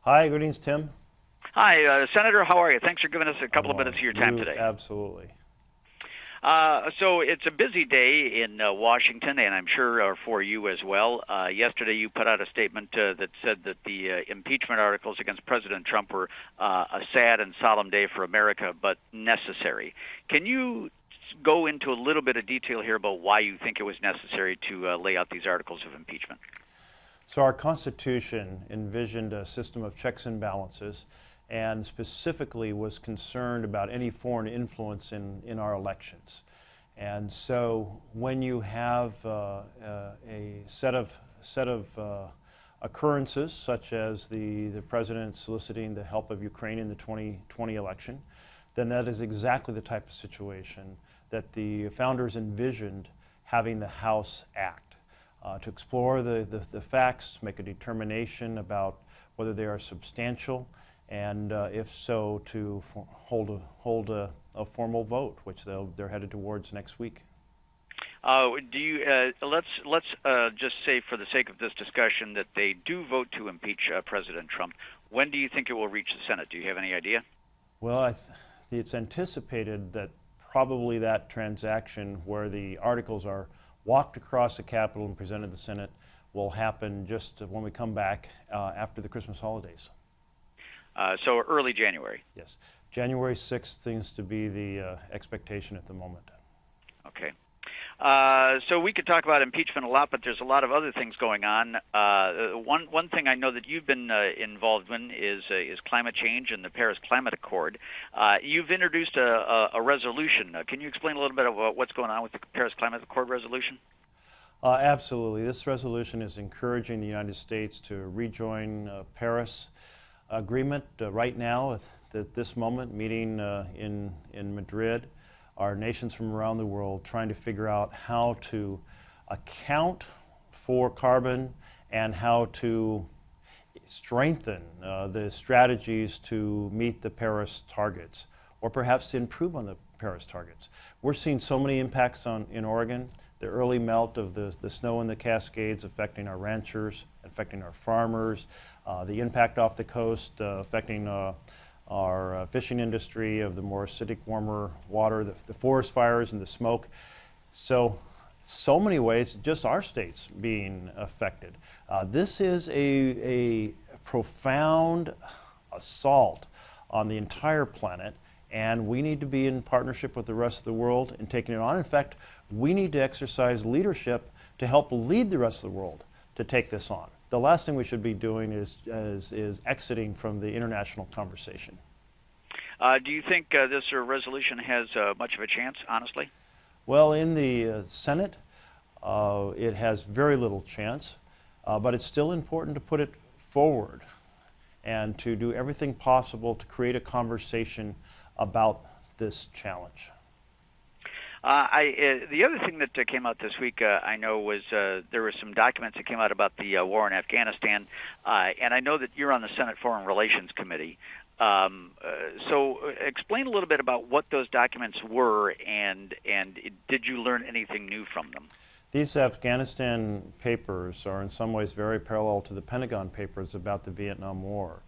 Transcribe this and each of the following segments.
Hi, greetings, Tim. Hi, Senator. How are you? Thanks for giving us a couple of minutes Well, of your time today. absolutely. So it's a busy day in Washington, and I'm sure for you as well. Yesterday, you put out a statement that said that the impeachment articles against President Trump were a sad and solemn day for America, but necessary. Can you go into a little bit of detail here about why you think it was necessary to lay out these articles of impeachment? So our Constitution envisioned a system of checks and balances and specifically was concerned about any foreign influence in our elections. And so when you have a set of occurrences such as the president soliciting the help of Ukraine in the 2020 election, then that is exactly the type of situation that the founders envisioned having the House act. To explore the facts, make a determination about whether they are substantial, and if so, to hold a formal vote, which they're headed towards next week. Do you let's just say, for the sake of this discussion, that they do vote to impeach President Trump. When do you think it will reach the Senate? Do you have any idea? Well, it's anticipated that probably that transaction where the articles are walked across the Capitol and presented to the Senate will happen just when we come back after the Christmas holidays. So early January. Yes. January 6th seems to be the expectation at the moment. Okay. So we could talk about impeachment a lot, but there's a lot of other things going on. One thing I know that you've been involved in is climate change and the Paris Climate Accord. You've introduced a resolution. Can you explain a little bit about what's going on with the Paris Climate Accord resolution? Absolutely. This resolution is encouraging the United States to rejoin Paris Agreement. Right now, at this moment, meeting in Madrid, are nations from around the world trying to figure out how to account for carbon and how to strengthen the strategies to meet the Paris targets, or perhaps to improve on the Paris targets. We're seeing so many impacts in Oregon. The early melt of the snow in the Cascades affecting our ranchers, affecting our farmers, the impact off the coast affecting our fishing industry of the more acidic, warmer water, the forest fires and the smoke. So many ways, just our state's being affected. This is a profound assault on the entire planet, and we need to be in partnership with the rest of the world in taking it on. In fact, we need to exercise leadership to help lead the rest of the world to take this on. The last thing we should be doing is exiting from the international conversation. Do you think this resolution has much of a chance, honestly? Well, in the Senate, it has very little chance, but it's still important to put it forward and to do everything possible to create a conversation about this challenge. The other thing that came out this week, I know, was there were some documents that came out about the war in Afghanistan, and I know that you're on the Senate Foreign Relations Committee. So explain a little bit about what those documents were, and did you learn anything new from them? These Afghanistan papers are in some ways very parallel to the Pentagon papers about the Vietnam War.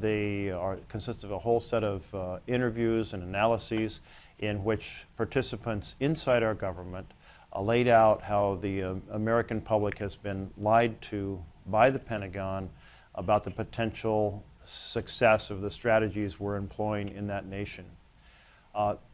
They consist of a whole set of interviews and analyses in which participants inside our government laid out how the American public has been lied to by the Pentagon about the potential success of the strategies we're employing in that nation.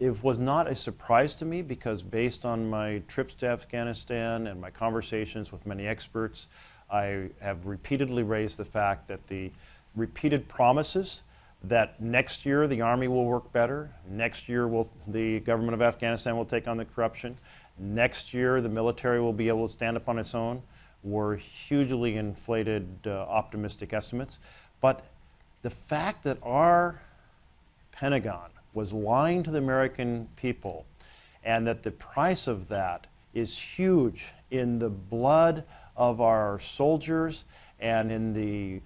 It was not a surprise to me because based on my trips to Afghanistan and my conversations with many experts, I have repeatedly raised the fact that the repeated promises that next year the Army will work better, next year the government of Afghanistan will take on the corruption, next year the military will be able to stand up on its own, were hugely inflated optimistic estimates. But the fact that our Pentagon was lying to the American people and that the price of that is huge in the blood of our soldiers and in the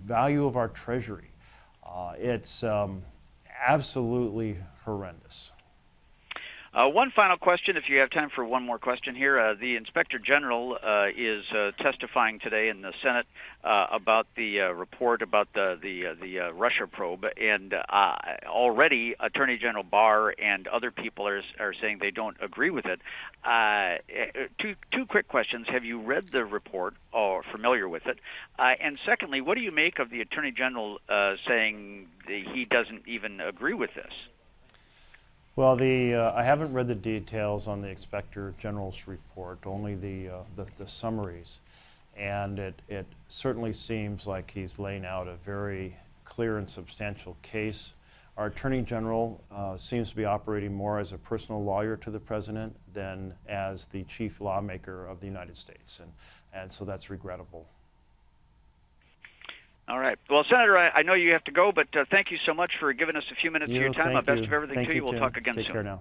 value of our treasury, it's absolutely horrendous. One final question, if you have time for one more question here. The Inspector General is testifying today in the Senate about the report about the Russia probe, and already Attorney General Barr and other people are saying they don't agree with it. Two quick questions. Have you read the report or familiar with it? And secondly, what do you make of the Attorney General saying that he doesn't even agree with this? Well, I haven't read the details on the Inspector General's report, only the summaries, and it certainly seems like he's laying out a very clear and substantial case. Our Attorney General seems to be operating more as a personal lawyer to the President than as the chief lawmaker of the United States, and so that's regrettable. All right. Well, Senator, I know you have to go, but thank you so much for giving us a few minutes of your time. Best of everything to you. We'll talk again soon. Take care now.